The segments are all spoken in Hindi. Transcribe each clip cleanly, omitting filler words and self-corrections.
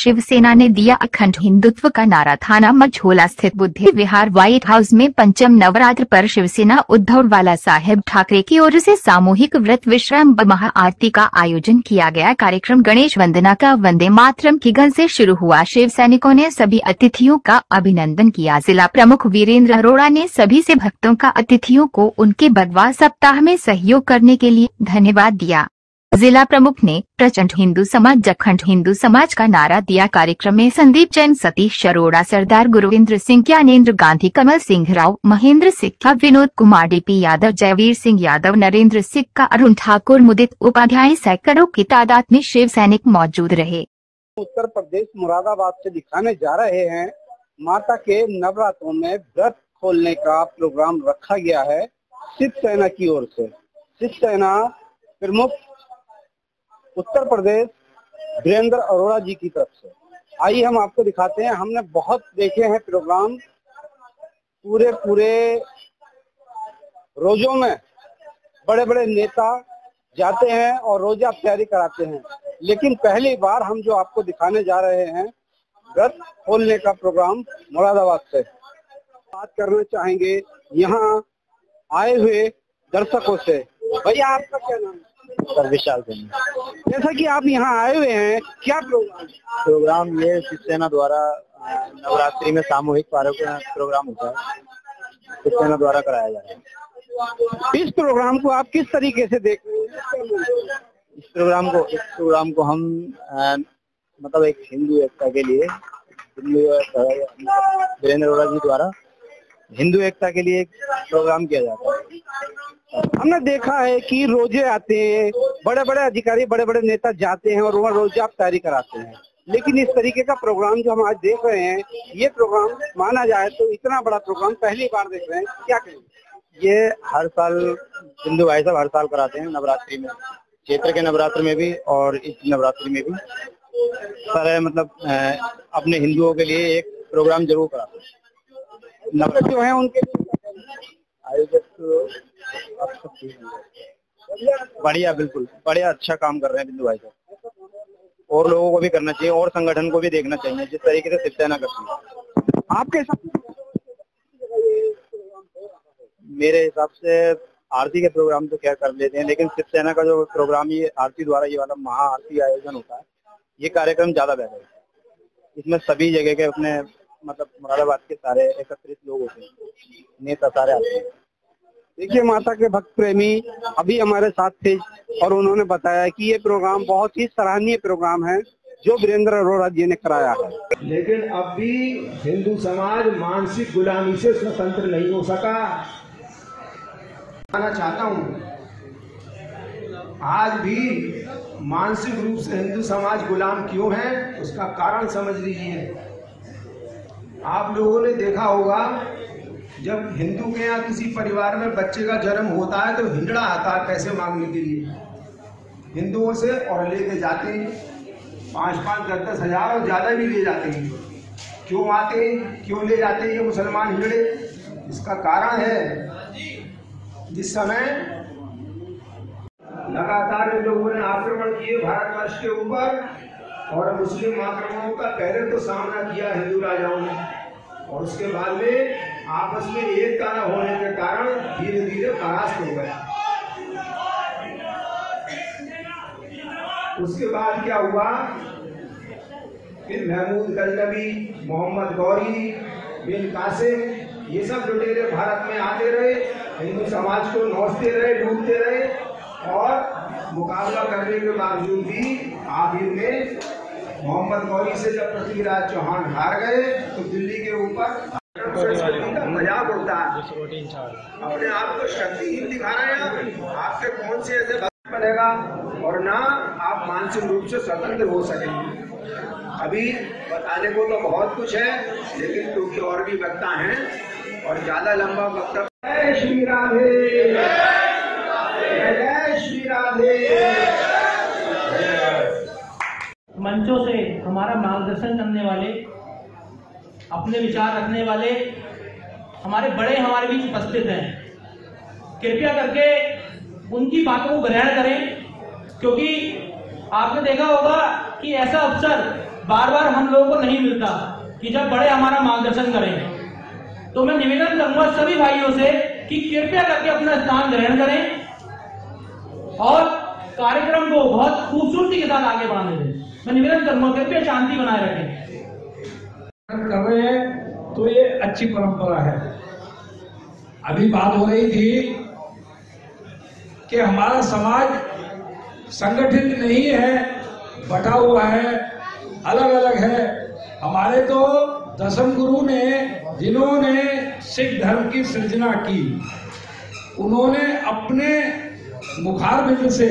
शिवसेना ने दिया अखंड हिंदुत्व का नारा। थाना मझोला स्थित बुद्धि विहार व्हाइट हाउस में पंचम नवरात्र पर शिवसेना उद्धव वाला साहेब ठाकरे की ओर से सामूहिक व्रत विश्राम महाआरती का आयोजन किया गया। कार्यक्रम गणेश वंदना का वंदे मातरम की गन से शुरू हुआ। शिव सैनिकों ने सभी अतिथियों का अभिनंदन किया। जिला प्रमुख वीरेंद्र अरोड़ा ने सभी से भक्तों का अतिथियों को उनके भगवा सप्ताह में सहयोग करने के लिए धन्यवाद दिया। जिला प्रमुख ने प्रचंड हिंदू समाज अखंड हिंदू समाज का नारा दिया। कार्यक्रम में संदीप जैन, सतीश अरोड़ा, सरदार गुरविंद्र सिंह, ज्ञानेन्द्र गांधी, कमल सिंह राव, महेंद्र सिक्का, विनोद कुमार, डीपी यादव, जयवीर सिंह यादव, नरेंद्र सिक्का, अरुण ठाकुर, मुदित उपाध्याय, सैकड़ों की तादाद में शिव सैनिक मौजूद रहे। उत्तर प्रदेश मुरादाबाद से दिखाने जा रहे हैं। माता के नवरात्रों में व्रत खोलने का प्रोग्राम रखा गया है शिवसेना की ओर से। शिवसेना प्रमुख उत्तर प्रदेश वीरेंद्र अरोड़ा जी की तरफ से। आइए हम आपको दिखाते हैं। हमने बहुत देखे हैं प्रोग्राम, पूरे रोजों में बड़े बड़े नेता जाते हैं और रोजा तैयारी कराते हैं, लेकिन पहली बार हम जो आपको दिखाने जा रहे हैं व्रत खोलने का प्रोग्राम मुरादाबाद से। बात करना चाहेंगे यहाँ आए हुए दर्शकों से। भैया आपका क्या नाम है? सर विशाल सिंह। जैसा कि आप यहाँ आए हुए हैं, क्या प्रोग्राम ये शिवसेना द्वारा नवरात्रि में सामूहिक प्रोग्राम होता है, शिवसेना द्वारा कराया जा रहा है। इस प्रोग्राम को आप किस तरीके से देख रहे हैं? इस प्रोग्राम को हम मतलब एक हिंदू एकता के लिए वीरेंद्र अरोड़ा जी द्वारा हिंदू एकता के लिए एक प्रोग्राम किया जाता है। हमने देखा है कि रोजे आते हैं, बड़े बड़े अधिकारी, बड़े बड़े नेता जाते हैं और वहाँ रोजा तैयारी कराते हैं, लेकिन इस तरीके का प्रोग्राम जो हम आज देख रहे हैं, ये प्रोग्राम माना जाए तो इतना बड़ा प्रोग्राम पहली बार देख रहे हैं। क्या कहेंगे? ये हर साल हिंदू भाई साहब हर साल कराते हैं नवरात्रि में, चैत्र के नवरात्र में भी और इस नवरात्रि में भी सारे मतलब अपने हिंदुओं के लिए एक प्रोग्राम जरूर कराते हैं। जो है उनके आयोजक बढ़िया, बिल्कुल बढ़िया, अच्छा काम कर रहे हैं बिंदु भाई साहब, और लोगों को भी करना चाहिए और संगठन को भी देखना चाहिए जिस तरीके से शिवसेना करती है। आपके हिसाब मेरे हिसाब से आरती के प्रोग्राम तो क्या कर लेते हैं, लेकिन शिवसेना का जो प्रोग्राम ये आरती द्वारा ये वाला महाआरती आयोजन होता है, ये कार्यक्रम ज्यादा बेहतर है। इसमें सभी जगह के अपने मतलब मुरादाबाद के सारे एकत्रित लोग होते हैं, नेता सारे आते हैं। देखिए, माता के भक्त प्रेमी अभी हमारे साथ थे और उन्होंने बताया कि ये प्रोग्राम बहुत ही सराहनीय प्रोग्राम है जो वीरेंद्र अरोड़ा जी ने कराया है। लेकिन अब भी हिंदू समाज मानसिक गुलामी से स्वतंत्र नहीं हो सका। कहना चाहता हूँ, आज भी मानसिक रूप से हिंदू समाज गुलाम क्यों है, उसका कारण समझ लीजिए। आप लोगों ने देखा होगा, जब हिंदू के यहाँ किसी परिवार में बच्चे का जन्म होता है तो हिंडड़ा आता है पैसे मांगने के लिए हिंदुओं से, और लेके जाते हैं 5-5, 10-10 हजार और ज्यादा भी ले जाते हैं। क्यों आते हैं, क्यों ले जाते हैं ये मुसलमान हिंडड़े? इसका कारण है, जिस समय लगातार इन लोगों ने आक्रमण किए भारतवर्ष के ऊपर, और मुस्लिम आक्रमणों का पहले तो सामना किया हिंदू राजाओं ने, और उसके बाद में आपस में एकता न होने के कारण धीरे धीरे परास्त हो गए। उसके बाद क्या हुआ, फिर महमूद गजनवी, मोहम्मद गौरी, बिन कासिम, ये सब लुटेरे भारत में आते रहे, हिंदू समाज को नौचते रहे, लूटते रहे, और मुकाबला करने के बावजूद भी आखिर में मोहम्मद गौरी से जब पृथ्वीराज चौहान हार गए तो दिल्ली के ऊपर का मजाक उड़ता है। अपने आप को शक्तिहीन दिखा रहे हैं। आपके कौन से ऐसे भक्त बनेगा, और ना आप मानसिक रूप से स्वतंत्र हो सकेंगे। अभी बताने को तो बहुत कुछ है, लेकिन क्योंकि और भी वक्ता हैं और ज्यादा लंबा वक्तव्य। जय श्री राधे, जय श्री राधे। मंचों से हमारा मार्गदर्शन करने वाले, अपने विचार रखने वाले हमारे बड़े हमारे बीच उपस्थित हैं। कृपया करके उनकी बातों को ग्रहण करें, क्योंकि आपने देखा होगा कि ऐसा अवसर बार बार हम लोगों को नहीं मिलता कि जब बड़े हमारा मार्गदर्शन करें। तो मैं निवेदन करूंगा सभी भाइयों से कि कृपया करके अपना स्थान ग्रहण करें और कार्यक्रम को बहुत खूबसूरती के साथ आगे बढ़ाने दें। मैं निवेदन करूंगा कृपया शांति बनाए रखें। कर रहे हैं तो ये अच्छी परंपरा है। अभी बात हो रही थी कि हमारा समाज संगठित नहीं है, बटा हुआ है, अलग अलग है। हमारे तो दशम गुरु ने, जिन्होंने सिख धर्म की सृजना की, उन्होंने अपने मुखारबिंद से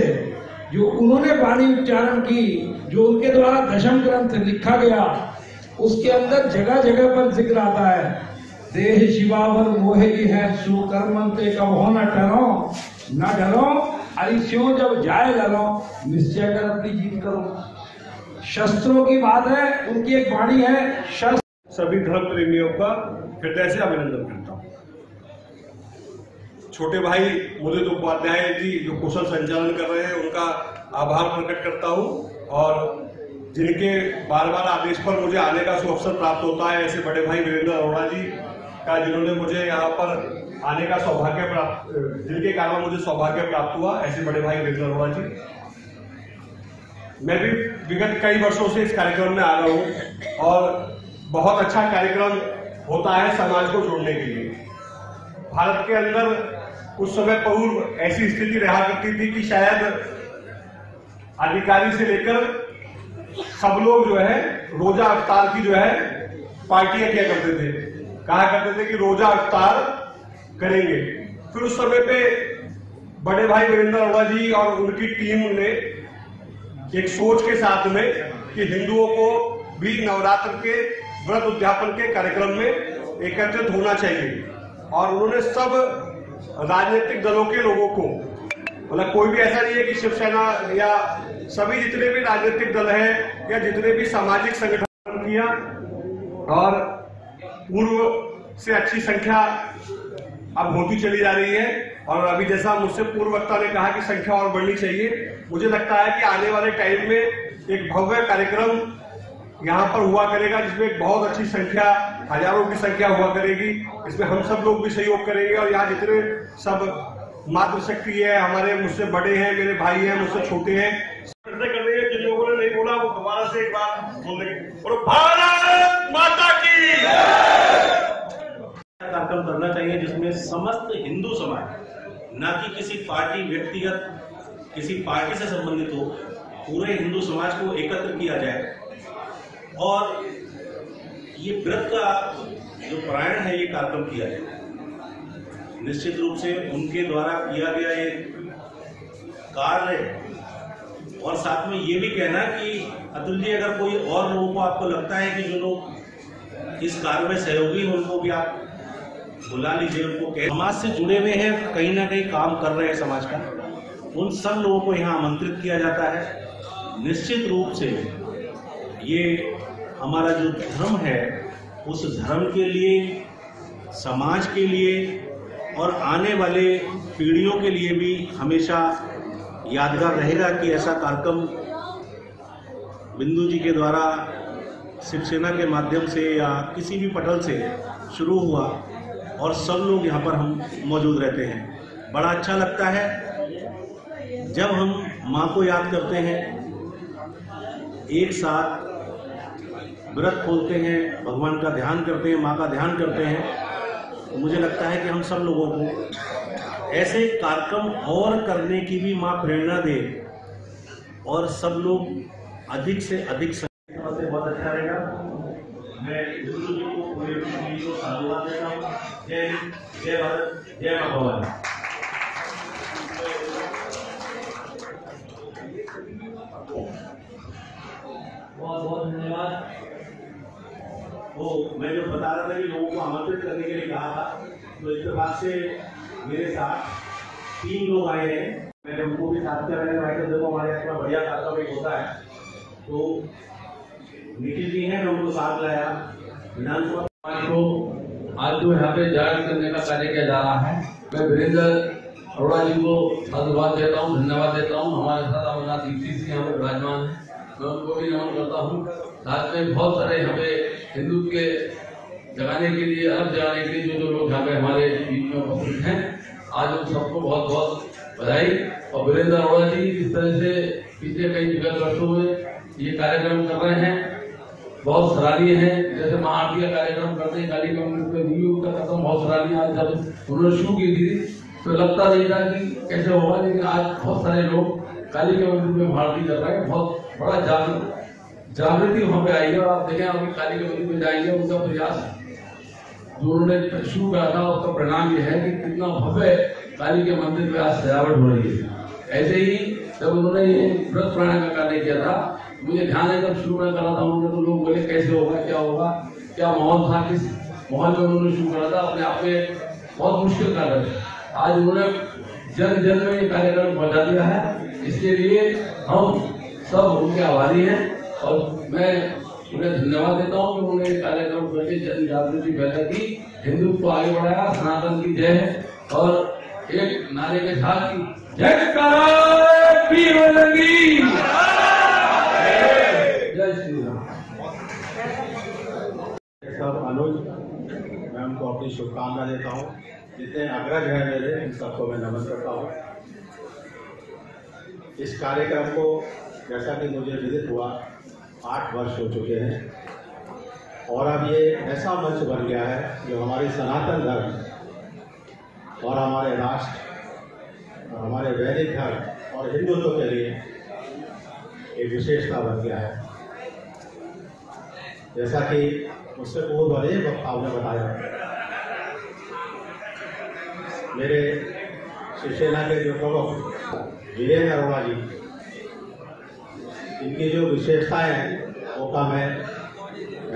जो उन्होंने वाणी उच्चारण की, जो उनके द्वारा दशम ग्रंथ लिखा गया, उसके अंदर जगह जगह पर जिक्र आता है, देह शिवावर मोहेगी है सुकर्मंते का हो न डरो न डरो, अरिस्यों जब जाए डरो निश्चय कर अपनी जीत करो। शस्त्रों की बात है, उनकी एक वाणी है, शस्त्र। सभी धर्म प्रेमियों का हृदय से अभिनंदन करता हूँ। छोटे भाई मुदित उपाध्याय जी जो कुशल संचालन कर रहे हैं, उनका आभार प्रकट करता हूँ। और जिनके बार बार आदेश पर मुझे आने का अवसर प्राप्त होता है, ऐसे बड़े भाई वीरेंद्र अरोड़ा जी का, जिन्होंने मुझे यहाँ पर आने का सौभाग्य प्राप्त, जिनके कारण मुझे सौभाग्य प्राप्त हुआ, ऐसे बड़े भाई वीरेंद्र अरोड़ा जी। मैं भी विगत कई वर्षों से इस कार्यक्रम में आ रहा हूँ और बहुत अच्छा कार्यक्रम होता है समाज को जोड़ने के लिए। भारत के अंदर कुछ समय पूर्व ऐसी स्थिति रहा करती थी कि शायद अधिकारी से लेकर सब लोग जो है रोजा अफ्तार की जो है पार्टियां किया करते थे, कहा करते थे कि रोजा अफ्तार करेंगे। फिर उस समय पे बड़े भाई वीरेंद्र अरोड़ा जी और उनकी टीम ने एक सोच के साथ में कि हिंदुओं को भी नवरात्र के व्रत उद्यापन के कार्यक्रम में एकत्रित होना चाहिए, और उन्होंने सब राजनीतिक दलों के लोगों को, मतलब कोई भी ऐसा नहीं है कि शिवसेना या सभी जितने भी राजनीतिक दल हैं या जितने भी सामाजिक संगठन किया, और पूर्व से अच्छी संख्या अब होती चली जा रही है। और अभी जैसा मुझसे पूर्व वक्ता ने कहा कि संख्या और बढ़नी चाहिए, मुझे लगता है कि आने वाले टाइम में एक भव्य कार्यक्रम यहाँ पर हुआ करेगा, जिसमें एक बहुत अच्छी संख्या, हजारों की संख्या हुआ करेगी। इसमें हम सब लोग भी सहयोग करेंगे, और यहाँ जितने सब मातृशक्ति है, हमारे मुझसे बड़े हैं, मेरे भाई हैं, मुझसे छोटे हैं, करेंगे। जिन लोगों ने नहीं बोला वो दोबारा से एक बार बोल देंगे, और भारत माता की कार्यक्रम करना चाहिए जिसमें समस्त हिंदू समाज, न कि किसी पार्टी व्यक्तिगत किसी पार्टी से संबंधित हो, पूरे हिंदू समाज को एकत्र किया जाए। और ये व्रत का जो पारायण है, ये कार्यक्रम किया जाए। निश्चित रूप से उनके द्वारा किया गया ये कार्य, और साथ में ये भी कहना कि अतुल जी, अगर कोई और लोगों को आपको लगता है कि जो लोग इस कार्य में सहयोगी हैं, उनको भी आप बुला लीजिए, उनको कह। समाज से जुड़े हुए हैं, कहीं ना कहीं काम कर रहे हैं समाज का, उन सब लोगों को यहाँ आमंत्रित किया जाता है। निश्चित रूप से ये हमारा जो धर्म है, उस धर्म के लिए, समाज के लिए और आने वाले पीढ़ियों के लिए भी हमेशा यादगार रहेगा कि ऐसा कार्यक्रम बिंदु जी के द्वारा शिवसेना के माध्यम से या किसी भी पटल से शुरू हुआ, और सब लोग यहाँ पर हम मौजूद रहते हैं। बड़ा अच्छा लगता है जब हम माँ को याद करते हैं, एक साथ व्रत खोलते हैं, भगवान का ध्यान करते हैं, माँ का ध्यान करते हैं। तो मुझे लगता है कि हम सब लोगों को ऐसे कार्यक्रम और करने की भी माँ प्रेरणा दे, और सब लोग अधिक से अधिक बहुत अच्छा रहेगा। मैं बिंदु जी को, पूरे टीम को साधुवाद देता हूँ। जय हिंद, जय भारत, जय मां भवानी। बहुत बहुत धन्यवाद। वो मैं जो बता रहा था कि लोगों को आमंत्रित करने के लिए कहा था, तो इसके बाद से मेरे साथ 3 लोग आए हैं। मैंने उनको भी साथ कर रहे हैं। देखो हमारे यहाँ बढ़िया कार्यक्रम एक होता है, तो निखिल जी हैं, मैं उनको साथ लाया। विधानसभा को आज जो यहाँ पे जागृत करने का कार्य किया जा रहा है, मैं वीरेंद्र अरोड़ा जी को साधुवाद देता हूँ, धन्यवाद देता हूँ। हमारे साथ अमरनाथ दीप्ति जी यहाँ पे विराजमान है, मैं उनको भी नमन करता हूँ। साथ में बहुत सारे यहाँ पे हिंदुत्व के जगाने के लिए, अलग जगाने के लिए जो लोग यहाँ पे हमारे बीच में उपस्थित हैं, आज उन सबको बहुत बहुत बधाई। और वीरेंद्र अरोड़ा जी जिस तरह से पिछले कई विगत वर्षों में ये कार्यक्रम कर रहे हैं, बहुत सराहनीय है। जैसे महाआरती का कार्यक्रम करते हैं काली का मंदिर में, न्यू का कदम बहुत सराहनीय। आज जब उन्होंने शुरू की थी तो लगता नहीं था कि कैसे होगा, लेकिन आज बहुत सारे लोग काली के मंदिर में महाआरती कर रहे हैं। बहुत बड़ा जागृति वहाँ पे आई है। और आप देखें, अभी काली के मंदिर में जाएंगे, उनका प्रयास जो उन्होंने शुरू करा था उसका परिणाम ये है कि कितना भव्य काली के मंदिर में आज सजावट हो रही है। ऐसे ही जब उन्होंने ये व्रत प्राणायाम का कार्य किया था, मुझे ध्यान है जब शुरू में करा था उन्होंने, तो लोग बोले कैसे होगा, क्या होगा, क्या माहौल था, किस माहौल में उन्होंने शुरू करा था। अपने आप में बहुत मुश्किल कार्य है। आज उन्होंने जन जन में ये कार्यक्रम पहुंचा दिया है, इसके लिए हम सब उनके आभारी हैं। और मैं उन्हें धन्यवाद देता हूँ कि उन्होंने कार्यक्रम करके जन जागृति पैदा की, हिंदुत्व को आगे बढ़ाया, सनातन की जय है। और एक नारे के साथ की जय श्री राम। सब अनुज, मैं उनको अपनी शुभकामना देता हूँ। जितने अग्रज हैं मेरे, इन सबको मैं नमन करता हूँ। इस कार्यक्रम को जैसा कि मुझे विदित हुआ 8 वर्ष हो चुके हैं, और अब ये ऐसा मंच बन गया है जो हमारे सनातन धर्म और हमारे राष्ट्र और हमारे वैदिक धर्म और हिंदुत्व के लिए एक विशेषता बन गया है। जैसा कि मुझसे पूर्व वाले वक्ताओं ने बताया, मेरे शिवसेना के जो प्रमुख वीरेंद्र अरोड़ा जी, इनकी जो विशेषताएं हैं वो का मैं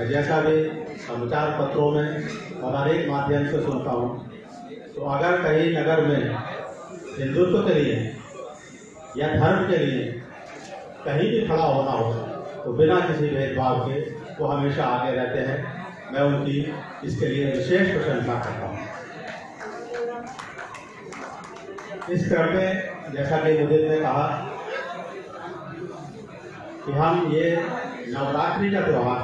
जैसा भी समाचार पत्रों में और अनेक माध्यम से सुनता हूँ, तो अगर कहीं नगर में हिंदुत्व के लिए या धर्म के लिए कहीं भी खड़ा होना हो तो बिना किसी भेदभाव के वो हमेशा आगे रहते हैं। मैं उनकी इसके लिए विशेष प्रशंसा करता हूँ। इस क्रम में जैसा कि मुझे ने कहा कि हम ये नवरात्रि का त्यौहार,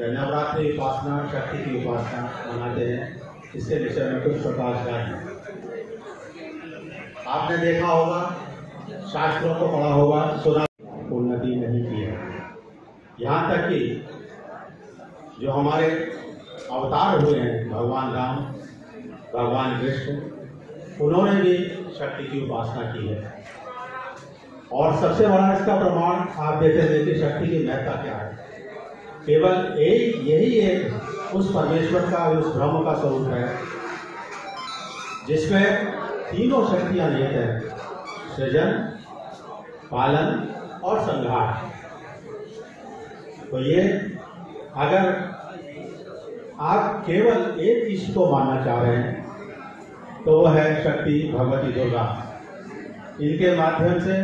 नवरात्रि उपासना, शक्ति की उपासना मनाते हैं, इसके विषय में कुछ प्रकाश डालें। आपने देखा होगा, शास्त्रों को पढ़ा होगा, सुना, उन्नति नहीं की है। यहाँ तक कि जो हमारे अवतार हुए हैं, भगवान राम, भगवान कृष्ण, उन्होंने भी शक्ति की उपासना की है। और सबसे बड़ा इसका प्रमाण आप देखे थे कि शक्ति की महत्ता क्या है। केवल यही एक उस परमेश्वर का, उस ब्रह्म का स्वरूप है जिसमें तीनों शक्तियां निहित हैं: सृजन, पालन और संहार। तो ये अगर आप केवल एक ईश्वर को मानना चाह रहे हैं तो वो है शक्ति भगवती दुर्गा। इनके माध्यम से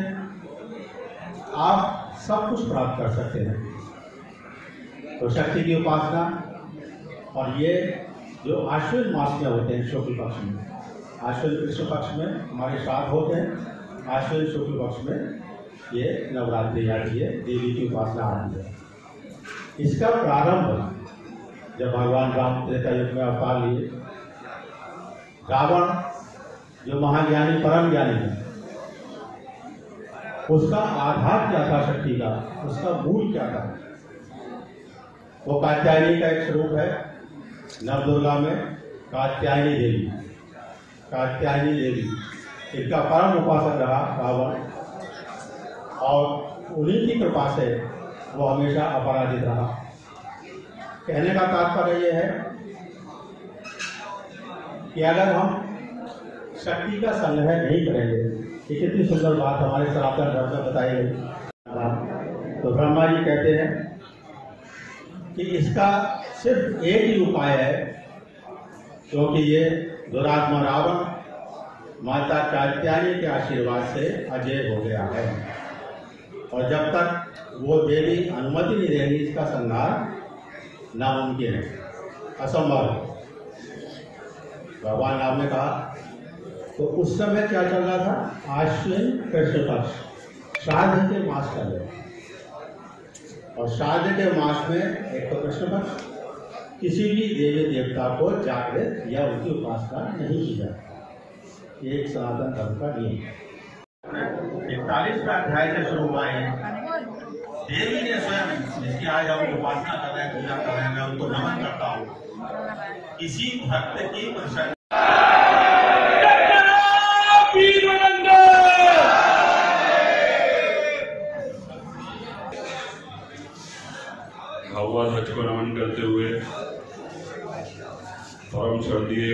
आप सब कुछ प्राप्त कर सकते हैं। तो शक्ति की उपासना, और ये जो आश्विन मास में होते हैं, शुक्ल पक्ष में, आश्विन कृष्ण पक्ष में हमारे साथ होते हैं, आश्विन शुक्ल पक्ष में ये नवरात्रि आती है, देवी की उपासना आती है। इसका प्रारंभ जब भगवान राम त्रेता युग में अवतार लिए, रावण जो महाज्ञानी परम ज्ञानी है, उसका आधार क्या था शक्ति का, उसका मूल क्या था? वो कात्यायनी का एक स्वरूप है। नवदुर्गा में कात्यायनी देवी, कात्यायनी देवी इनका परम उपासक रहा रावण, और उन्हीं की कृपा से वो हमेशा अपराजित रहा। कहने का तात्पर्य यह है कि अगर हम शक्ति का संग्रह नहीं करेंगे, ये कितनी सुंदर बात हमारे सनातन धर्म में बताई गई। तो ब्रह्मा जी कहते हैं कि इसका सिर्फ एक ही उपाय है, क्योंकि ये दुरात्मा रावण माता कात्यायनी के आशीर्वाद से अजय हो गया है, और जब तक वो देवी अनुमति नहीं देगी इसका संहार नामुमकिन है, असंभव है। भगवान राम ने कहा। तो उस समय क्या चल रहा था? आश्विन कृष्ण पक्ष, श्राद्ध के मास चल रहे। और श्राद्ध के मास में एक तो कृष्ण पक्ष किसी भी देवी देवता को जागृत या उनकी उपासना नहीं की जाती। ये एक सनातन धर्म का नियम है। 41वां अध्याय से शुरू हुआ है। देवी ने स्वयं जिसकी आज हम उपासना कर रहे हैं, पूजा कर रहे हैं, मैं उनको नमन करता हूँ। इसी भक्त की प्रसन्न भगवान ध्वज को नमन करते हुए परम श्रद्धेय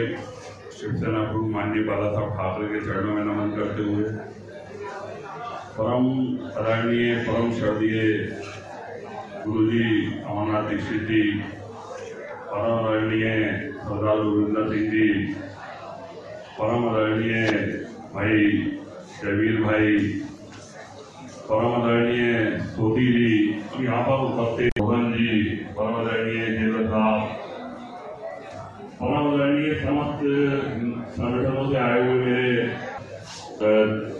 शिवसेना प्रमुख माननीय बाला साहब ठाकरे के चरणों में नमन करते हुए परम आदरणीय परम श्रद्धेय गुरुजी अमरनाथ दीक्षित जी, परम आदरणीय सरदार गोविंद सिंह जी, परम आदरणीय भाई जयवीर भाई, परम आदरणीय सोटी जी, यहाँ पर उपस्थित मोहन जी, परम आदरणीय जेवर साहब, परम आदरणीय समस्त संगठनों से आए हुए मेरे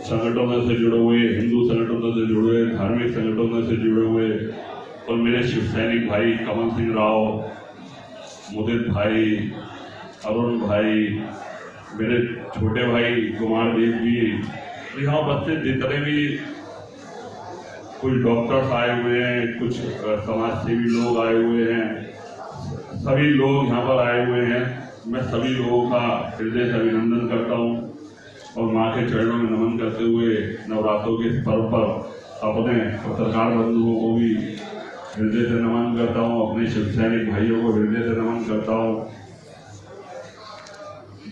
संगठनों से जुड़े हुए, हिंदू संगठनों से जुड़े हुए, धार्मिक संगठनों से जुड़े हुए और मेरे शिव सैनिक भाई कमल सिंह राव, मुदित भाई, अरुण भाई, मेरे छोटे भाई कुमार देव जी, यहाँ उपस्थित जितने भी कुछ डॉक्टर्स आए हुए हैं, कुछ समाज सेवी लोग आए हुए हैं, सभी लोग यहाँ पर आए हुए हैं। मैं सभी लोगों का हृदय से अभिनंदन करता हूँ और माँ के चरणों में नमन करते हुए नवरात्रों के पर्व पर अपने पत्रकार बंधुओं को भी हृदय से नमन करता हूँ, अपने शिव सैनिक भाइयों को हृदय से नमन करता हूँ।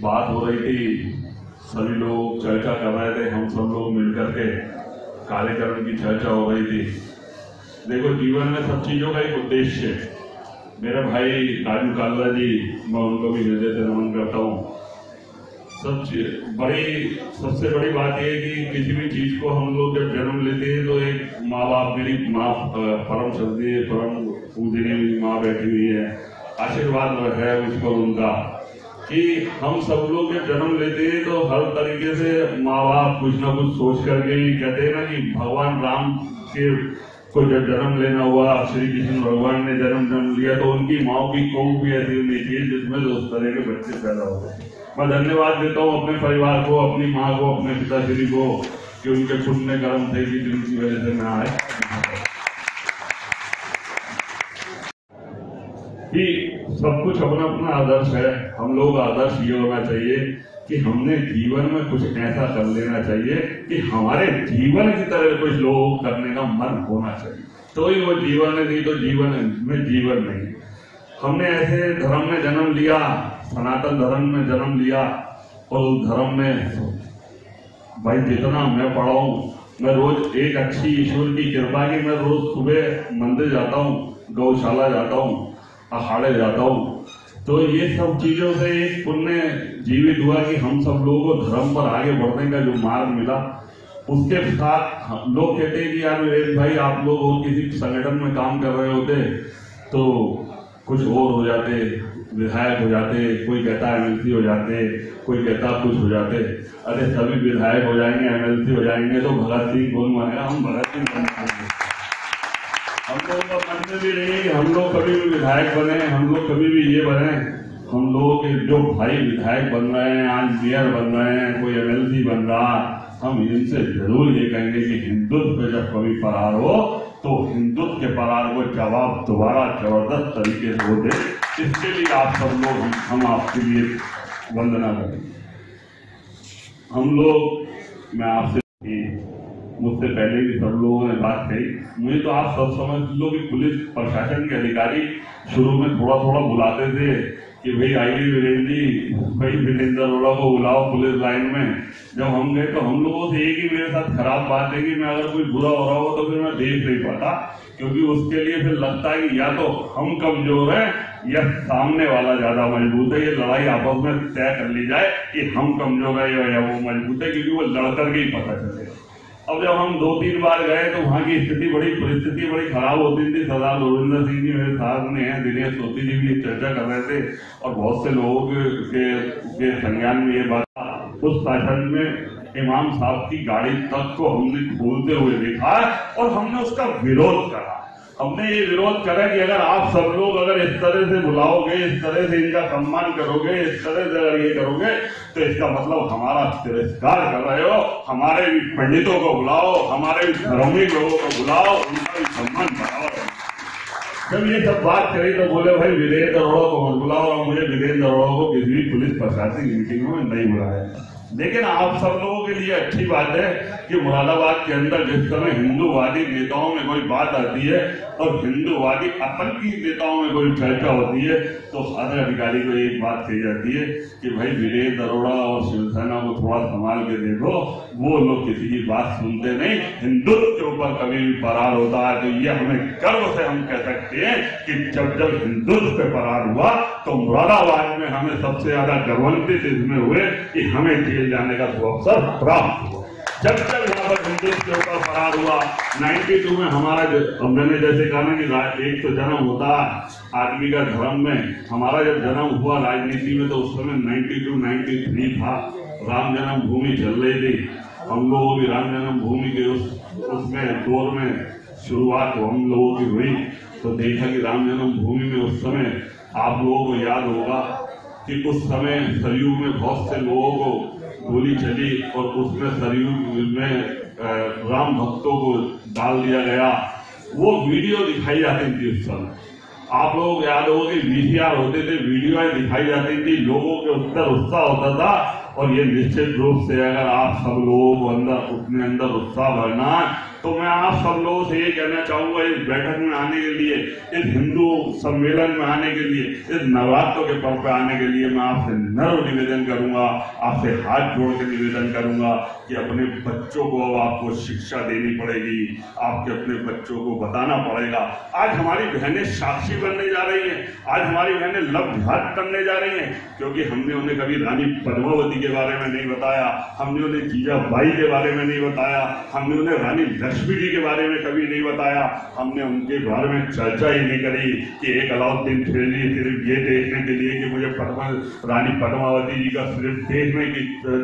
बात हो रही थी, सभी लोग चर्चा कर रहे थे, हम सब लोग मिलकर के कार्यक्रम की चर्चा हो रही थी। देखो, जीवन में सब चीजों का एक उद्देश्य है। मेरे भाई राजू कालरा जी, मैं उनको भी हृदय से नमन करता हूँ। सबसे बड़ी बात यह है कि किसी भी चीज को हम लोग जब जन्म लेते हैं तो एक माँ बाप, मेरी माँ परम श्रद्धेय परम पूजनीय माँ बैठी हुई है, आशीर्वाद है उस पर उनका कि हम सब लोग जब जन्म लेते हैं तो हर तरीके से माँ बाप कुछ ना कुछ सोच करके ही कहते हैं ना कि भगवान राम के को जब जन्म लेना हुआ, श्री कृष्ण भगवान ने जन्म लिया तो उनकी माँ की कोख भी ऐसी होनी चाहिए जिसमें उस तरह के बच्चे पैदा हो गए। मैं धन्यवाद देता हूँ अपने परिवार को, अपनी माँ को, अपने पिताश्री को कि उनके पुण्य कर्म थे कि जिनकी वजह से मैं आए। कि सब कुछ अपना अपना आदर्श है। हम लोग आदर्श ये होना चाहिए कि हमने जीवन में कुछ ऐसा कर लेना चाहिए कि हमारे जीवन की तरह कुछ लोग करने का मन होना चाहिए, तो ही वो जीवन है, नहीं तो जीवन में जीवन नहीं। हमने ऐसे धर्म में जन्म लिया, सनातन धर्म में जन्म लिया और उस धर्म में भाई जितना मैं पढ़ा हूँ, मैं रोज एक अच्छी ईश्वर की कृपा की मैं रोज सुबह मंदिर जाता हूँ, गौशाला जाता हूँ, अखाड़े जाता हूँ, तो ये सब चीजों से एक पुण्य जीवित हुआ कि हम सब लोगों को धर्म पर आगे बढ़ने का जो मार्ग मिला। उसके साथ लोग कहते हैं कि यार वीरेश भाई आप लोग और किसी संगठन में काम कर रहे होते तो कुछ और हो जाते, विधायक हो जाते, कोई कहता है एमएलसी हो जाते, कोई कहता कुछ हो जाते। अरे सभी विधायक हो जाएंगे, एमएलसी हो जाएंगे तो भगत सिंह कौन बनेगा? हम भगत सिंह बनेंगे। हम लोगों का मन में भी नहीं है हम लोग कभी भी विधायक बने, हम लोग कभी भी ये बने। हम लोगों के जो भाई विधायक बन रहे हैं, आज मेयर बन रहे हैं, कोई एमएलसी बन रहा, हम इनसे जरूर ये कहेंगे कि हिंदुत्व पे जब कभी परार हो तो हिंदुत्व के परार को जवाब दोबारा जबरदस्त तरीके से हो दे। इसके लिए आप सब लोग हम आपके लिए वंदना करें। हम लोग, मैं आपसे मुझसे पहले भी सब लोगों ने बात कही, मुझे तो आप सब समझ लो कि पुलिस प्रशासन के अधिकारी शुरू में थोड़ा थोड़ा बुलाते थे कि भाई आइए वीरेंद्र जी, भाई वीरेंद्र अरोड़ा को बुलाओ पुलिस लाइन में। जब हम गए तो हम लोगों से एक ही मेरे साथ खराब बात है कि मैं अगर कोई बुरा हो रहा हो तो फिर मैं देख नहीं पाता, क्योंकि उसके लिए फिर लगता है कि या तो हम कमजोर हैं या सामने वाला ज्यादा मजबूत है। ये लड़ाई आपस में तय कर ली जाए कि हम कमजोर है या वो मजबूत है, क्योंकि वो लड़ करके ही पता चलेगा। अब जब हम 2-3 बार गए तो वहाँ की परिस्थिति बड़ी खराब होती थी। सरदार गोविंद सिंह जी मेरे साथ में हैं, दिनेश सोती जी भी चर्चा कर रहे थे और बहुत से लोगों के संज्ञान में ये बात। उस शासन में इमाम साहब की गाड़ी तक को हमने खोलते हुए देखा और हमने उसका विरोध करा। हमने ये विरोध करा कि अगर आप सब लोग अगर इस तरह से बुलाओगे, इस तरह से इनका सम्मान करोगे, इस तरह से अगर ये करोगे तो इसका मतलब हमारा तिरस्कार कर रहे हो। हमारे भी पंडितों को बुलाओ, हमारे भी धर्मी लोगों को बुलाओ, उनका भी सम्मान कराओ। जब ये सब बात करी तो बोले भाई वीरेंद्र अरोड़ा को मत बुलाओ, और मुझे वीरेंद्र अरोड़ा को किसी भी पुलिस प्रशासन की मीटिंग में नहीं बुलाया। लेकिन आप सब लोगों के लिए अच्छी बात है कि मुरादाबाद के अंदर जिस समय हिंदूवादी नेताओं में कोई बात आती है और हिंदूवादी आतंकी नेताओं में कोई चर्चा होती है तो सदर अधिकारी को एक बात कही जाती है कि भाई वीरेंद्र अरोड़ा और शिवसेना को थोड़ा संभाल के देखो, वो लोग किसी की बात सुनते नहीं, हिंदुत्व के ऊपर कभी भी प्रहार होता है। तो ये हमें गर्व से हम कह सकते हैं कि जब जब हिंदुत्व पे प्रहार हुआ तो मुरादाबाद में हमें सबसे ज्यादा गर्वान्वित इसमें हुए कि हमें जेल जाने का तो अवसर प्राप्त हुआ। जब तक यहाँ पर हिंदुत्व के ऊपर प्रहार हुआ 92 में हमारा, मैंने जैसे कहा ना कि एक तो जन्म होता आदमी का धर्म में, हमारा जब जन्म हुआ राजनीति में तो उस समय 92-93 था, राम जन्मभूमि चल रही थी। हम लोगों की राम जन्मभूमि के उसमें दौर में शुरुआत हम लोगों की हुई तो देखा कि राम जन्मभूमि में उस समय आप लोगों को याद होगा कि उस समय सरयू में बहुत से लोगों को गोली चली और उसमें सरयू में राम भक्तों को डाल दिया गया। वो वीडियो दिखाई जाती थी उस समय, आप लोग याद होगा कि VCR होते थे, वीडियो दिखाई जाती थी, लोगों के अंदर उत्साह होता था। और ये निश्चित रूप से अगर आप सब लोगों को अपने अंदर उत्साह भरना है तो मैं आप सब लोगों से ये कहना चाहूंगा, इस बैठक में आने के लिए, इस हिंदू सम्मेलन में आने के लिए, इस नवरात्रों के पर्व पे आने के लिए मैं आपसे नर्म निवेदन करूंगा, आपसे हाथ जोड़ के निवेदन करूंगा कि अपने बच्चों को अब आपको शिक्षा देनी पड़ेगी, आपके अपने बच्चों को बताना पड़ेगा। आज हमारी बहनें साक्षी बनने जा रही हैं, आज हमारी बहनें लब्धघात करने जा रही हैं, क्योंकि हमने उन्हें कभी रानी पद्मावती के बारे में नहीं बताया, हमने उन्हें जीजाबाई के बारे में नहीं बताया, हमने उन्हें रानी लक्ष्मी जी के बारे में कभी नहीं बताया, हमने उनके बारे में चर्चा ही नहीं करी कि एक अलाउद्दीन खिलजी सिर्फ ये देखने के लिए कि मुझे रानी पद्मावती जी का सिर्फ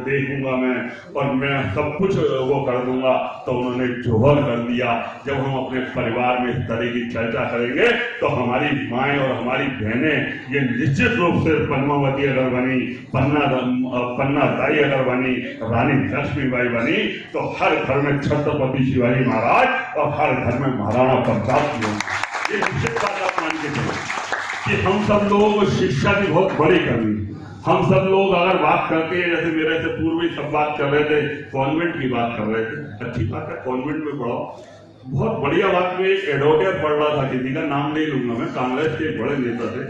देखूंगा मैं और मैं सब कुछ वो कर दूंगा, तो उन्होंने जोहर कर दिया। जब हम अपने परिवार में इस तरह की चर्चा करेंगे तो हमारी माएं और हमारी बहनें ये निश्चित रूप से पद्मावती अगर बनी, पन्ना दाई अगर बनी, रानी लक्ष्मीबाई बनी, तो हर घर में छत्रपति शिवाजी महाराज और हर घर में महाराणा प्रताप जी होंगे। ये निश्चित बात आप मान के चलो कि हम सब लोगों को शिक्षा की बहुत बड़ी कमी है। हम सब लोग अगर बात करते हैं, जैसे मेरे से पूर्व ही सब बात कर रहे थे, कॉन्वेंट की बात कर रहे थे, अच्छी बात है, कॉन्वेंट में पढ़ो, बहुत बढ़िया बात में एक एडवोकेट पढ़ रहा था, किसी का नाम नहीं लूंगा मैं, कांग्रेस के एक बड़े नेता थे,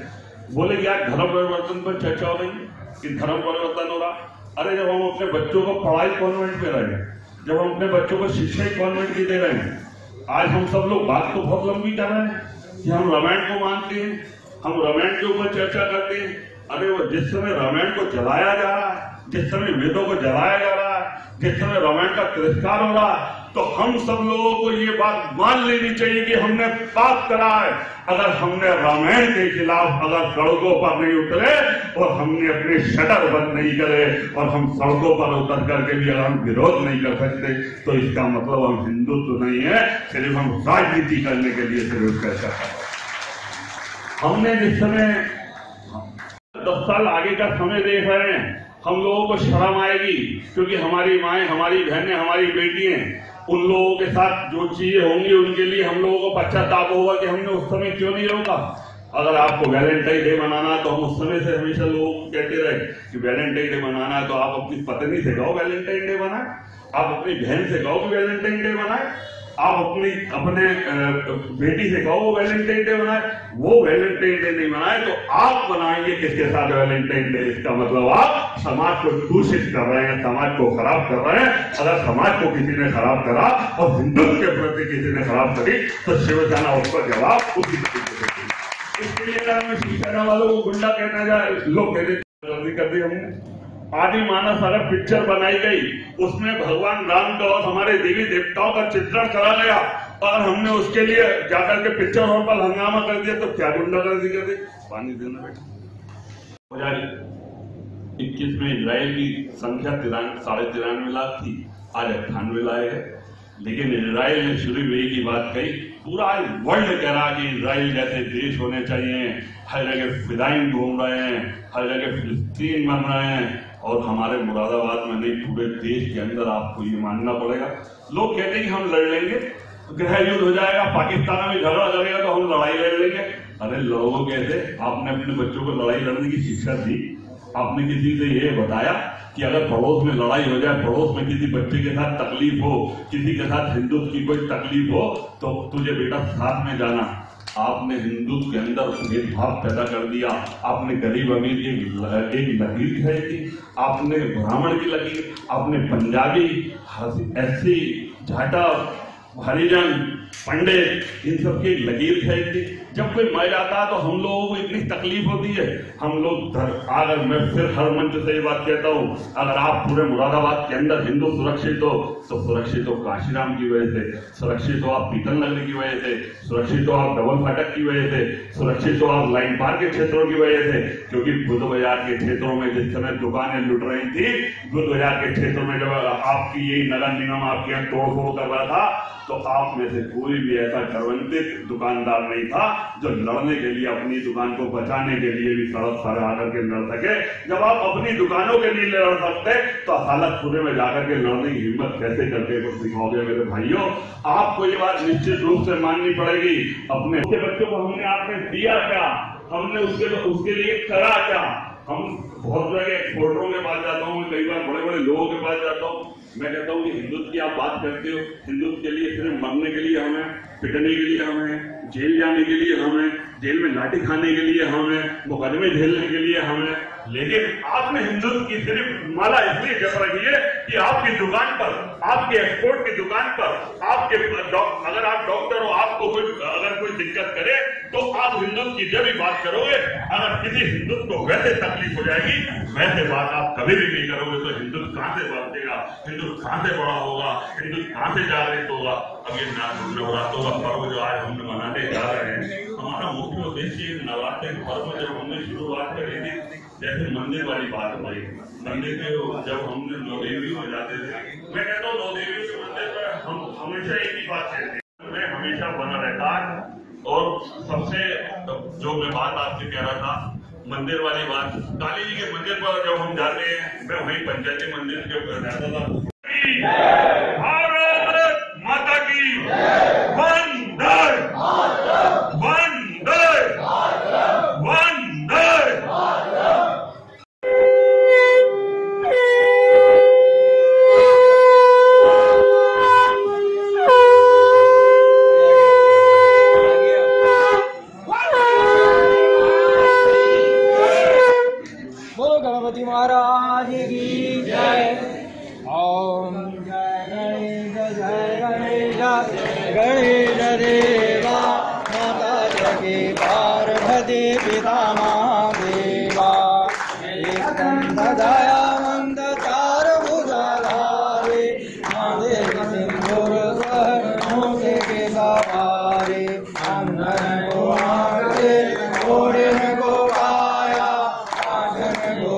बोले कि यार धर्म परिवर्तन पर चर्चा हो रही है कि धर्म परिवर्तन हो रहा। अरे जब हम अपने बच्चों को पढ़ाई कॉन्वेंट में रहे हैं, जब हम अपने बच्चों को शिक्षा कॉन्वेंट की दे रहे हैं, आज हम सब लोग बात तो बहुत लंबी कर रहे हैं कि हम रामायण को मानते हैं, हम रामायण के ऊपर चर्चा करते हैं। अरे वो जिस समय रामायण को जलाया जा रहा है, जिस समय वेदों को जलाया जा रहा है, जिस समय रामायण का तिरस्कार हो रहा है, तो हम सब लोगों को ये बात मान लेनी चाहिए कि हमने पाप करा है। अगर हमने रामायण के खिलाफ अगर सड़कों पर नहीं उतरे और हमने अपने शटर बंद नहीं करे और हम सड़कों पर उतर करके भी अगर हम विरोध नहीं कर सकते, तो इसका मतलब हम हिंदुत्व नहीं है, सिर्फ हम राजनीति करने के लिए सिर्फ कर सकते। हमने जिस समय 10 साल आगे का समय देख रहे हैं, हम लोगों को शर्म आएगी, क्योंकि हमारी माएं, हमारी बहनें, हमारी बेटियां, उन लोगों के साथ जो चीजें होंगी उनके लिए हम लोगों को पश्चाताप होगा कि हमने उस समय क्यों नहीं रोका। अगर आपको वैलेंटाइन डे मनाना है तो हम उस समय से हमेशा लोगों को कहते रहे कि वैलेंटाइन डे मनाना है तो आप अपनी पत्नी से कहो वैलेंटाइन डे मनाए, आप अपनी बहन से कहो कि वैलेंटाइन डे मनाए, आप अपने बेटी से कहो वो वैलेंटाइन डे मनाए। वो वैलेंटाइन डे नहीं मनाए तो आप बनाएंगे किसके साथ वैलेंटाइन डे? इसका मतलब आप समाज को दूषित कर रहे हैं, समाज को खराब कर रहे हैं। अगर समाज को किसी ने खराब करा और हिंदुत्व के प्रति किसी ने खराब करी तो शिवसेना उसका जवाब उसी इसके लिए हमें शिवसेना वालों को गुंडा कहना जाए, लोग कहते कर दी हमने। आदि मानस अगर पिक्चर बनाई गई, उसमें भगवान राम का और हमारे देवी देवताओं का चित्रण करा गया और हमने उसके लिए जाकर के पिक्चर हॉल पर हंगामा कर दिया, तो क्या गुंडागर्दी कर दी? पानी देना बेटा। 2021 में इजराइल की संख्या 93.5 लाख थी, आज 98 लाख है। लेकिन इजराइल ने शुरू में एक ही बात कही, पूरा वर्ल्ड कह रहा कि इजराइल जैसे देश होने चाहिए, हर जगह फिदाइन घूम रहे हैं, हर जगह फिलिस्तीन बन रहे हैं, और हमारे मुरादाबाद में नहीं पूरे देश के अंदर आपको ये मानना पड़ेगा। लोग कहते हैं कि हम लड़ लेंगे, गृह युद्ध हो जाएगा, पाकिस्तान में झगड़ा लगेगा तो हम लड़ाई लड़ लेंगे। अरे लड़ो कैसे? आपने अपने बच्चों को लड़ाई लड़ने की शिक्षा दी? आपने किसी से ये बताया कि अगर पड़ोस में लड़ाई हो जाए, पड़ोस में किसी बच्चे के साथ तकलीफ हो, किसी के साथ हिंदुत्व की कोई तकलीफ हो, तो तुझे बेटा साथ में जाना। आपने हिंदुत्व के अंदर भेदभाव पैदा कर दिया, आपने गरीब अमीर एक लकीर है कि आपने ब्राह्मण की लकीर, आपने पंजाबी, एससी, जाटव, हरिजन, पंडित, इन सब की लकीर है कि जब कोई मर जाता है तो हम लोगों को इतनी तकलीफ होती है। हम लोग अगर मैं फिर हर मंच से ये बात कहता हूँ, अगर आप पूरे मुरादाबाद के अंदर हिंदू सुरक्षित हो तो सुरक्षित हो काशीराम की वजह से, सुरक्षित हो आप पीतल नगर की वजह से, सुरक्षित हो आप डबल फाटक की वजह से, सुरक्षित हो आप लाइन पार के क्षेत्रों की वजह से। क्योंकि बुद्ध बाजार के क्षेत्रों में जिस समय दुकानें लुट रही थी, बुद्ध बाजार के क्षेत्रों में जब आपकी यही नगर निगम आपके यहाँ तोड़ फोड़ कर रहा था, तो आप में से कोई भी ऐसा करवंतित दुकानदार नहीं था जो लड़ने के लिए, अपनी दुकान को बचाने के लिए भी सड़क पर आकर के लड़ सके। जब आप अपनी दुकानों के लिए लड़ सकते तो अदालतपुरे में जाकर के लड़ने की हिम्मत कैसे करके कुछ दिखाओगे? मेरे भाइयों, आपको ये बात निश्चित रूप से माननी पड़ेगी। अपने बच्चों को हमने आपने दिया क्या, हमने उसके लिए करा क्या? हम बहुत जगह एक्सपोर्टरों के पास जाता हूँ, कई बार बड़े बड़े लोगों के पास जाता हूँ, मैं कहता हूँ कि हिंदुत्व की आप बात करते हो, हिंदुत्व के लिए सिर्फ मरने के लिए हमें, पिटने के लिए हमें, जेल जाने के लिए हमें, जेल में लाठी खाने के लिए हमें, मुकदमे झेलने के लिए हमें, लेकिन आपने हिंदुत्व की सिर्फ माला इसलिए जप रखी है कि आपकी दुकान पर, आपके एक्सपोर्ट की दुकान पर, आपके अगर आप डॉक्टर हो, आपको अगर कोई दिक्कत करे तो आप हिंदुत्व की जब भी बात करोगे। अगर किसी हिंदुत्व को वैसे तकलीफ हो जाएगी, वैसे बात आप कभी भी नहीं करोगे, तो हिंदुत्व कहां से बढ़ेगा, हिंदुत्व कहां से बड़ा होगा, हिंदुत्व कहां से जागृत होगा? अब ये नवरात्रों का पर्व जो आज हम मनाने जा रहे हैं, हमारा मुख्य उद्देश्य नवरात्रि पर्व जब हमने शुरुआत करी थी, जैसे मंदिर वाली बात हमारी, मंदिर के जब हमने नौदेवी में जाते थे, मैं कहता हूँ नौदेवी के मंदिर पर हम हमेशा एक ही बात कहते हैं, मैं हमेशा बना रहता है। और सबसे जो मैं बात आपसे कह रहा था, मंदिर वाली बात, काली जी के मंदिर पर जब हम जाते हैं, मैं वहीं पंचायती मंदिर के रहता था। भारत माता की वंदे, वंदे, वंदे। गणपति महाराज की जय। ओम जय गणेश, जय गणेश, गणेश देवा माता जगे पार्वती पिता महादेवा, स्कंद दयानंद चार भुजाधारे, महादेव सिंदूर मोसे के सवारे, अंदर को आगे ओढ़े को आया, को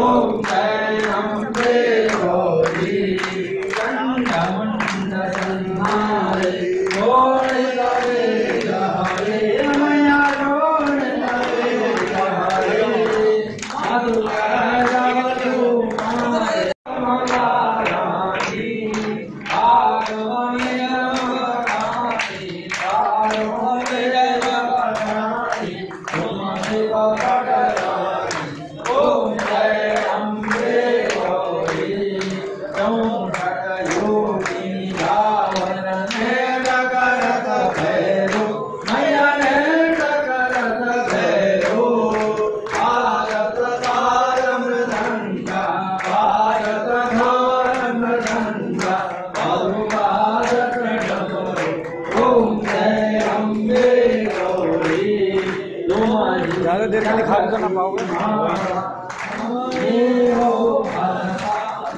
ओम जय अम्बे गौरी चंडमुंड संहारे रोण लवे हरे मैया रोण लवे हरे मधुरा जगतु मारे रानी आगमय रानी आगमय रानी तुम शिवा रानी ओम जय अम्बे गौरी योगी रावण ने करत भैरो मैया ने करत भैरो भारत तार मृदंगा भारत तार मृदंगा मधु भारत डमरू ओम जय अम्बे गौरी ज्यादा देर खाली खा ना पाओगे।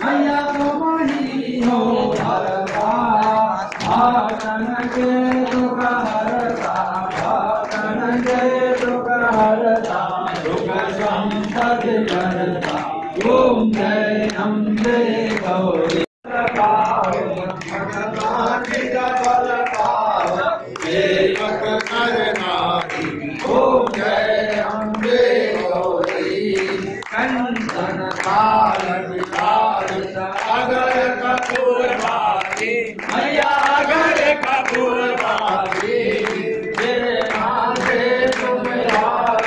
मैया तुम्हारी हो भरता भाषण के दुख हरता भाषण के दुख हरता दुख संपद करता ओम जय अम्बे गौरी ओम जय अम्बे गौरी कंचन काल विशाल सागर कपूर बारी मैया अगर कपूर बारी तेरे नाथे तुम याद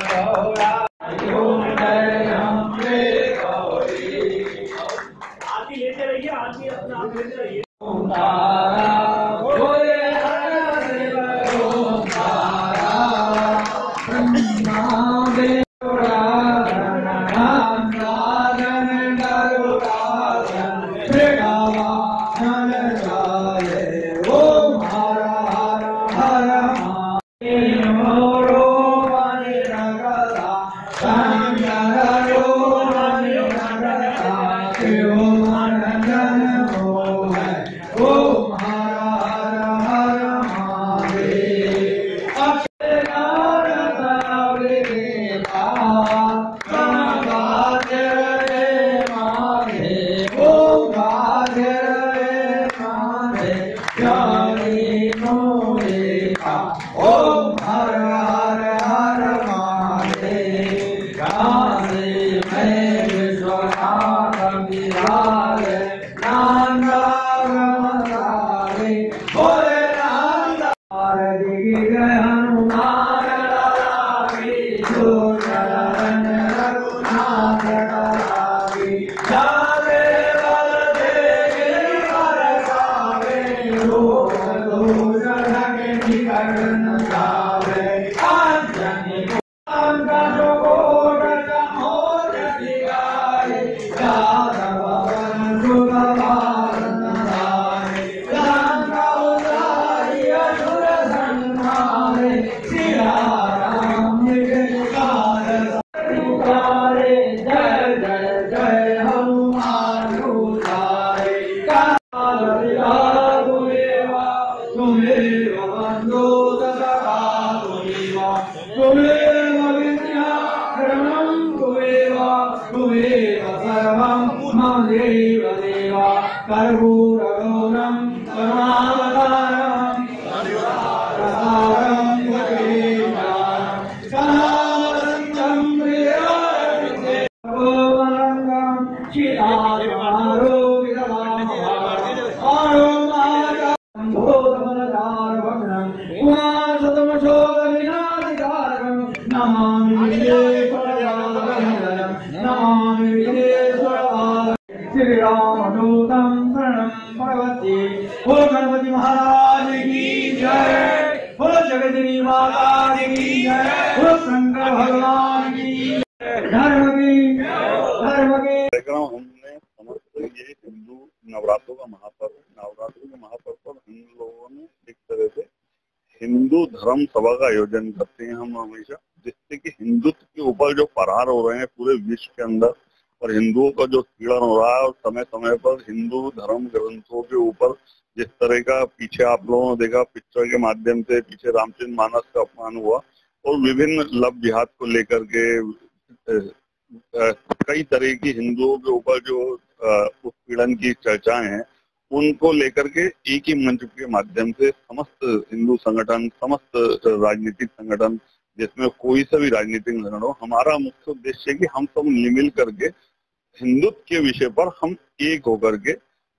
गौरा ओम जय अम्बे गौरी आरती लेते रहिए आरती अपना आप लेते रहिए ओम तारा बोले हर देव ओम तारा ब्रह्मा देव श्री रामदूतं शरणं भगवती बोलो गणपति महाराज की जय बोलो जगदीनी माता की जय बोलो शंकर भगवान की धर्म की कार्यक्रम हमने समस्त ये हिंदू नवरात्रों का महापर्व पर हम लोगों ने एक तरह से हिंदू धर्म सभा का आयोजन करते हैं हम हमेशा, जिससे कि हिंदुत्व के ऊपर जो प्रहार हो रहे हैं पूरे विश्व के अंदर और हिंदुओं का जो पीड़न हो रहा है और समय समय पर हिंदू धर्म ग्रंथों के ऊपर जिस तरह का पीछे आप लोगों ने देखा पिक्चर के माध्यम से पीछे रामचंद्र मानस का अपमान हुआ और विभिन्न लव जिहाद को लेकर के कई तरह की हिंदुओं के ऊपर जो उत्पीड़न की चर्चाएं हैं उनको लेकर के एक ही मंच के माध्यम से समस्त हिंदू संगठन, समस्त राजनीतिक संगठन, जिसमें कोई सा भी राजनीतिक संगठन हो, हमारा मुख्य उद्देश्य है कि हम सब मिल करके हिंदुत्व के विषय पर हम एक होकर के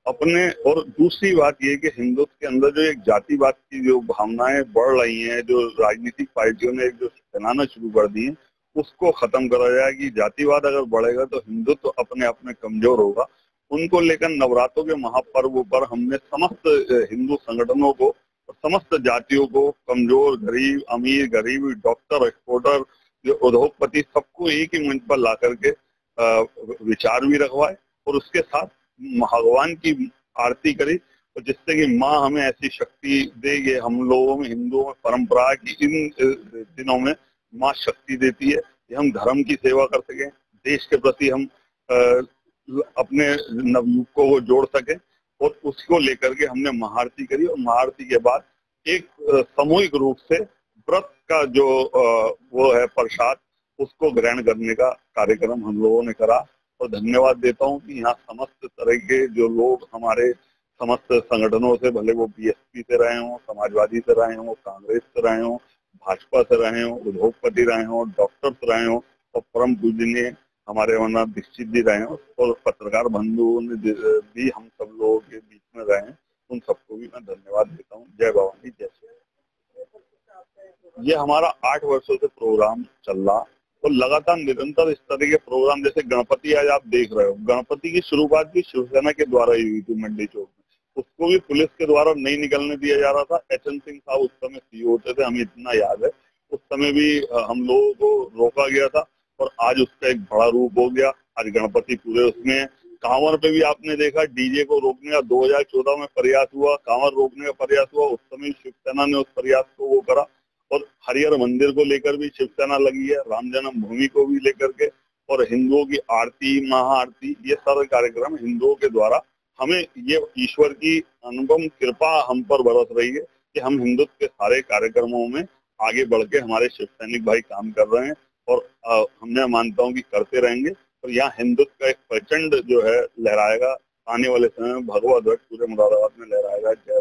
अपने, और दूसरी बात ये कि हिंदुत्व के अंदर जो एक जातिवाद की जो भावनाएं बढ़ रही हैं, जो राजनीतिक पार्टियों ने एक जो फैलाना शुरू कर दी है, उसको खत्म करा जाए कि जातिवाद अगर बढ़ेगा तो हिंदुत्व अपने आप में कमजोर होगा। उनको लेकर नवरात्रों के महापर्व पर हमने समस्त हिंदू संगठनों को, समस्त जातियों को, कमजोर, गरीब, अमीर, गरीब, डॉक्टर, एक्सपोर्टर, जो उद्योगपति, सबको एक ही मंच पर ला करके विचार भी रखवाए और उसके साथ भगवान की आरती करी, और जिससे कि माँ हमें ऐसी शक्ति दे। ये हम लोगों में, हिंदुओं में परंपरा है कि इन दिनों में माँ शक्ति देती है कि हम धर्म की सेवा कर सकें, देश के प्रति हम अपने नवयुवकों को जोड़ सके, और उसको लेकर के हमने महाआरती करी। और महाआरती के बाद एक सामूहिक रूप से व्रत का जो वो है प्रसाद, उसको ग्रहण करने का कार्यक्रम हम लोगों ने करा। और धन्यवाद देता हूँ कि यहाँ समस्त तरह के जो लोग हमारे समस्त संगठनों से, भले वो बीएसपी से रहे हों, समाजवादी से रहे हों, कांग्रेस से रहे हों, भाजपा से रहे हों, उद्योगपति रहे हों, डॉक्टर्स रहे हों, और परम पूजनीय हमारे अमरनाथ दीक्षित जी रहे हों, और पत्रकार बंधु भी हम सब लोगों के बीच में रहे हैं, उन सबको भी मैं धन्यवाद देता हूँ। जय भवानी, जय श्री। ये हमारा 8 वर्षों से प्रोग्राम चल रहा, और लगातार निरंतर इस तरह के प्रोग्राम, जैसे गणपति आज आप देख रहे हो, गणपति की शुरुआत भी शिवसेना के द्वारा ही हुई थी मंडी चौक में। उसको भी पुलिस के द्वारा नहीं निकलने दिया जा रहा था। एचएन सिंह साहब उस समय सीओ होते थे, हमें इतना याद है। उस समय भी हम लोगों को रोका गया था, और आज उसका एक बड़ा रूप हो गया। आज गणपति पूरे उसमें, कांवर पे भी आपने देखा डीजे को रोकने का 2014 में प्रयास हुआ, कांवर रोकने का प्रयास हुआ, उस समय शिवसेना ने उस प्रयास को वो करा। और हरिहर मंदिर को लेकर भी शिवसेना लगी है, राम जन्म भूमि को भी लेकर के, और हिंदुओं की आरती, महाआरती, ये सारे कार्यक्रम हिंदुओं के द्वारा, हमें ये ईश्वर की अनुपम कृपा हम पर बरस रही है कि हम हिंदुत्व के सारे कार्यक्रमों में आगे बढ़ के हमारे शिव सैनिक भाई काम कर रहे हैं, और हमने मानता हूँ कि करते रहेंगे। और यहाँ हिंदुत्व का एक प्रचंड जो है लहराएगा, आने वाले समय में भगवा ध्वज पूरे मुरादाबाद में लहराएगा। जय